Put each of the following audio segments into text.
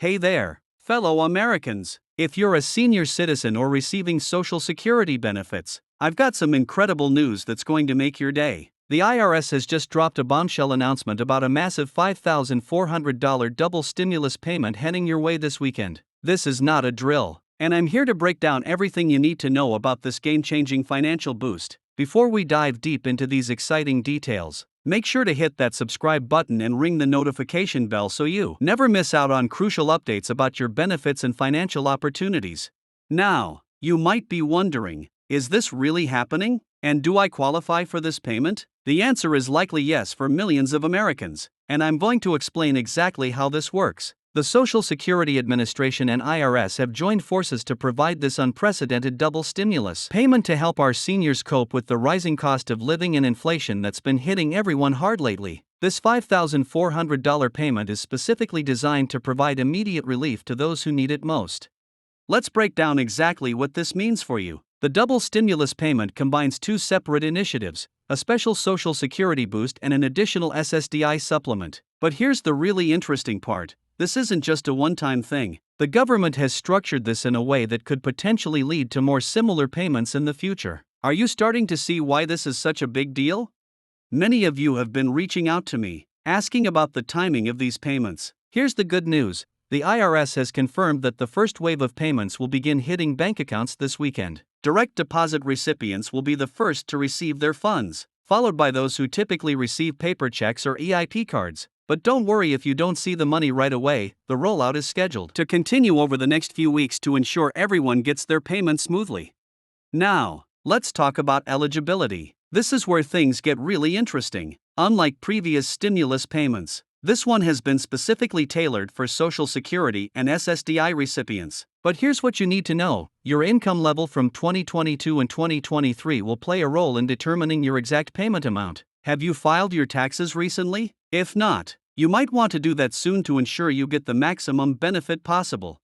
Hey there, fellow Americans. If you're a senior citizen or receiving Social Security benefits, I've got some incredible news that's going to make your day. The IRS has just dropped a bombshell announcement about a massive $5,400 double stimulus payment heading your way this weekend. This is not a drill, and I'm here to break down everything you need to know about this game-changing financial boost. Before we dive deep into these exciting details, make sure to hit that subscribe button and ring the notification bell so you never miss out on crucial updates about your benefits and financial opportunities. Now, you might be wondering, is this really happening? And do I qualify for this payment? The answer is likely yes for millions of Americans, and I'm going to explain exactly how this works. The Social Security Administration and IRS have joined forces to provide this unprecedented double stimulus payment to help our seniors cope with the rising cost of living and inflation that's been hitting everyone hard lately. This $5,400 payment is specifically designed to provide immediate relief to those who need it most. Let's break down exactly what this means for you. The double stimulus payment combines two separate initiatives, a special Social Security boost and an additional SSDI supplement. But here's the really interesting part. This isn't just a one-time thing. The government has structured this in a way that could potentially lead to more similar payments in the future. Are you starting to see why this is such a big deal? Many of you have been reaching out to me, asking about the timing of these payments. Here's the good news. The IRS has confirmed that the first wave of payments will begin hitting bank accounts this weekend. Direct deposit recipients will be the first to receive their funds, followed by those who typically receive paper checks or EIP cards. But don't worry if you don't see the money right away, the rollout is scheduled to continue over the next few weeks to ensure everyone gets their payment smoothly. Now, let's talk about eligibility. This is where things get really interesting. Unlike previous stimulus payments, this one has been specifically tailored for Social Security and SSDI recipients. But here's what you need to know. Your income level from 2022 and 2023 will play a role in determining your exact payment amount. Have you filed your taxes recently? If not, you might want to do that soon to ensure you get the maximum benefit possible.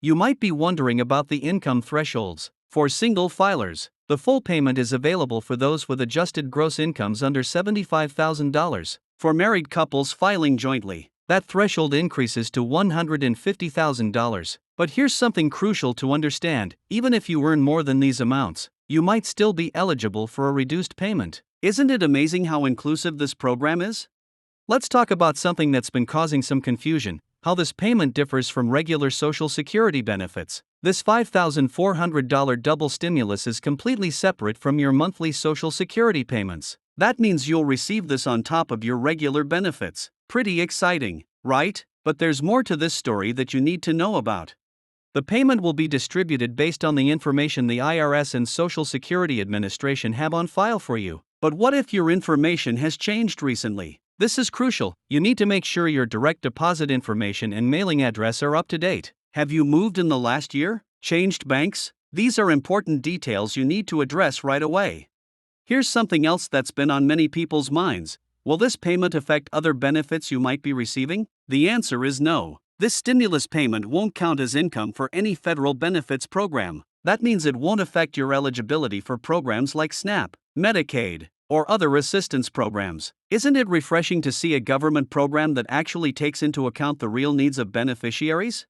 You might be wondering about the income thresholds. For single filers, the full payment is available for those with adjusted gross incomes under $75,000. For married couples filing jointly, that threshold increases to $150,000. But here's something crucial to understand. Even if you earn more than these amounts, you might still be eligible for a reduced payment. Isn't it amazing how inclusive this program is? Let's talk about something that's been causing some confusion, how this payment differs from regular Social Security benefits. This $5,400 double stimulus is completely separate from your monthly Social Security payments. That means you'll receive this on top of your regular benefits. Pretty exciting, right? But there's more to this story that you need to know about. The payment will be distributed based on the information the IRS and Social Security Administration have on file for you. But what if your information has changed recently? This is crucial. You need to make sure your direct deposit information and mailing address are up to date. Have you moved in the last year? Changed banks? These are important details you need to address right away. Here's something else that's been on many people's minds. Will this payment affect other benefits you might be receiving? The answer is no. This stimulus payment won't count as income for any federal benefits program. That means it won't affect your eligibility for programs like SNAP, Medicaid, or other assistance programs. Isn't it refreshing to see a government program that actually takes into account the real needs of beneficiaries?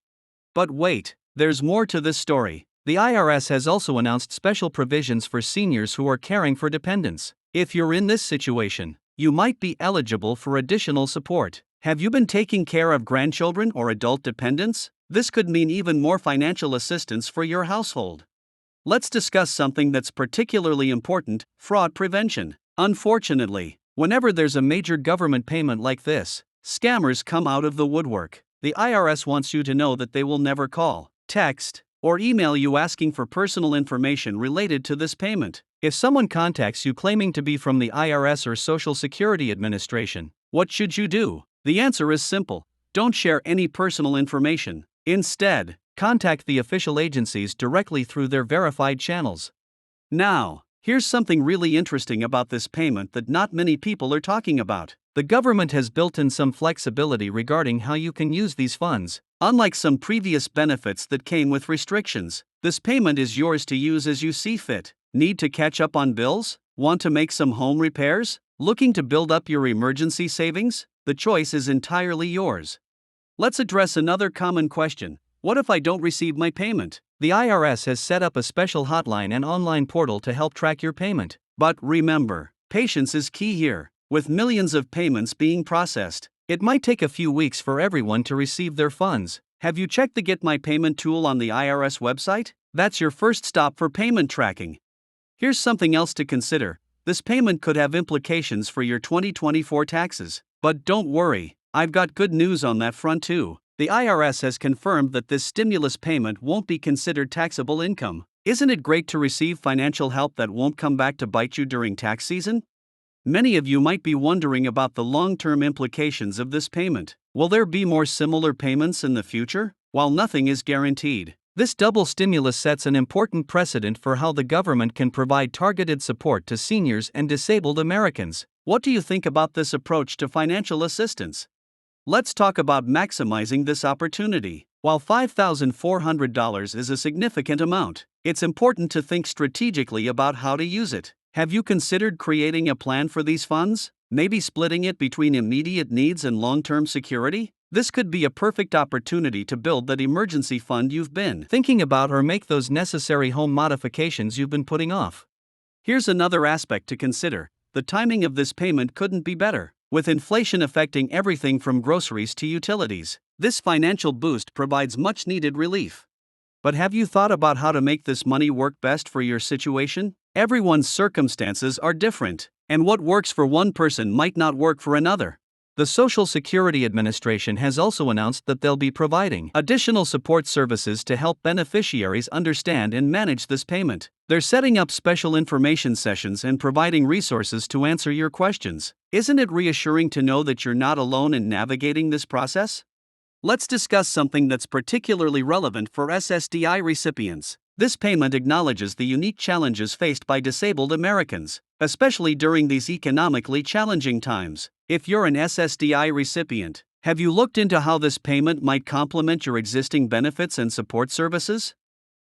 But wait, there's more to this story. The IRS has also announced special provisions for seniors who are caring for dependents. If you're in this situation, you might be eligible for additional support. Have you been taking care of grandchildren or adult dependents? This could mean even more financial assistance for your household. Let's discuss something that's particularly important: fraud prevention. Unfortunately, whenever there's a major government payment like this, scammers come out of the woodwork. The IRS wants you to know that they will never call, text, or email you asking for personal information related to this payment. If someone contacts you claiming to be from the IRS or Social Security Administration, what should you do? The answer is simple. Don't share any personal information. Instead, contact the official agencies directly through their verified channels. Now, here's something really interesting about this payment that not many people are talking about. The government has built in some flexibility regarding how you can use these funds. Unlike some previous benefits that came with restrictions, this payment is yours to use as you see fit. Need to catch up on bills? Want to make some home repairs? Looking to build up your emergency savings? The choice is entirely yours. Let's address another common question. What if I don't receive my payment? The IRS has set up a special hotline and online portal to help track your payment. But remember, patience is key here. With millions of payments being processed, it might take a few weeks for everyone to receive their funds. Have you checked the Get My Payment tool on the IRS website? That's your first stop for payment tracking. Here's something else to consider. This payment could have implications for your 2024 taxes. But don't worry, I've got good news on that front too. The IRS has confirmed that this stimulus payment won't be considered taxable income. Isn't it great to receive financial help that won't come back to bite you during tax season? Many of you might be wondering about the long-term implications of this payment. Will there be more similar payments in the future? While nothing is guaranteed, this double stimulus sets an important precedent for how the government can provide targeted support to seniors and disabled Americans. What do you think about this approach to financial assistance? Let's talk about maximizing this opportunity. While $5,400 is a significant amount, it's important to think strategically about how to use it. Have you considered creating a plan for these funds? Maybe splitting it between immediate needs and long-term security? This could be a perfect opportunity to build that emergency fund you've been thinking about or make those necessary home modifications you've been putting off. Here's another aspect to consider. The timing of this payment couldn't be better. With inflation affecting everything from groceries to utilities, this financial boost provides much-needed relief. But have you thought about how to make this money work best for your situation? Everyone's circumstances are different, and what works for one person might not work for another. The Social Security Administration has also announced that they'll be providing additional support services to help beneficiaries understand and manage this payment. They're setting up special information sessions and providing resources to answer your questions. Isn't it reassuring to know that you're not alone in navigating this process? Let's discuss something that's particularly relevant for SSDI recipients. This payment acknowledges the unique challenges faced by disabled Americans, especially during these economically challenging times. If you're an SSDI recipient, have you looked into how this payment might complement your existing benefits and support services?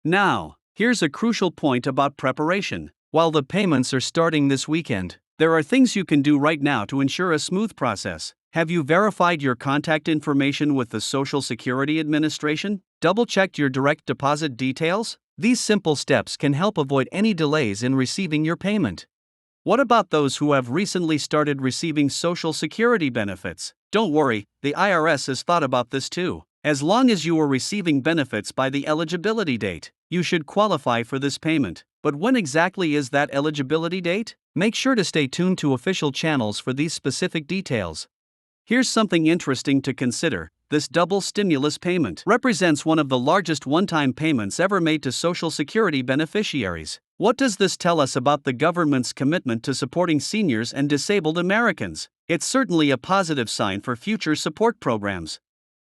Now, here's a crucial point about preparation. While the payments are starting this weekend, there are things you can do right now to ensure a smooth process. Have you verified your contact information with the Social Security Administration? Double-checked your direct deposit details? These simple steps can help avoid any delays in receiving your payment. What about those who have recently started receiving Social Security benefits? Don't worry, the IRS has thought about this too. As long as you are receiving benefits by the eligibility date, you should qualify for this payment. But when exactly is that eligibility date? Make sure to stay tuned to official channels for these specific details. Here's something interesting to consider. This double stimulus payment represents one of the largest one-time payments ever made to Social Security beneficiaries. What does this tell us about the government's commitment to supporting seniors and disabled Americans? It's certainly a positive sign for future support programs.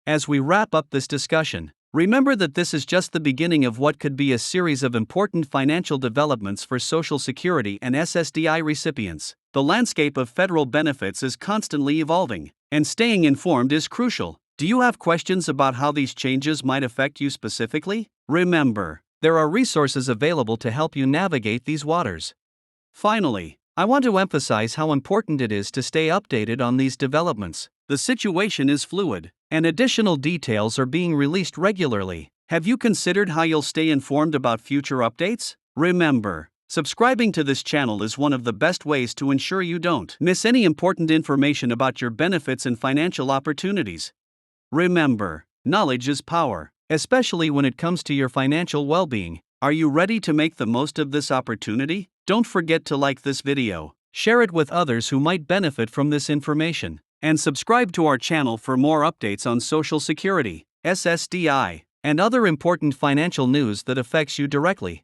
As we wrap up this discussion, remember that this is just the beginning of what could be a series of important financial developments for Social Security and SSDI recipients. The landscape of federal benefits is constantly evolving, and staying informed is crucial. Do you have questions about how these changes might affect you specifically? Remember, there are resources available to help you navigate these waters. Finally, I want to emphasize how important it is to stay updated on these developments. The situation is fluid, and additional details are being released regularly. Have you considered how you'll stay informed about future updates? Remember, subscribing to this channel is one of the best ways to ensure you don't miss any important information about your benefits and financial opportunities. Remember, knowledge is power, especially when it comes to your financial well-being. Are you ready to make the most of this opportunity? Don't forget to like this video, share it with others who might benefit from this information, and subscribe to our channel for more updates on Social Security, SSDI, and other important financial news that affects you directly.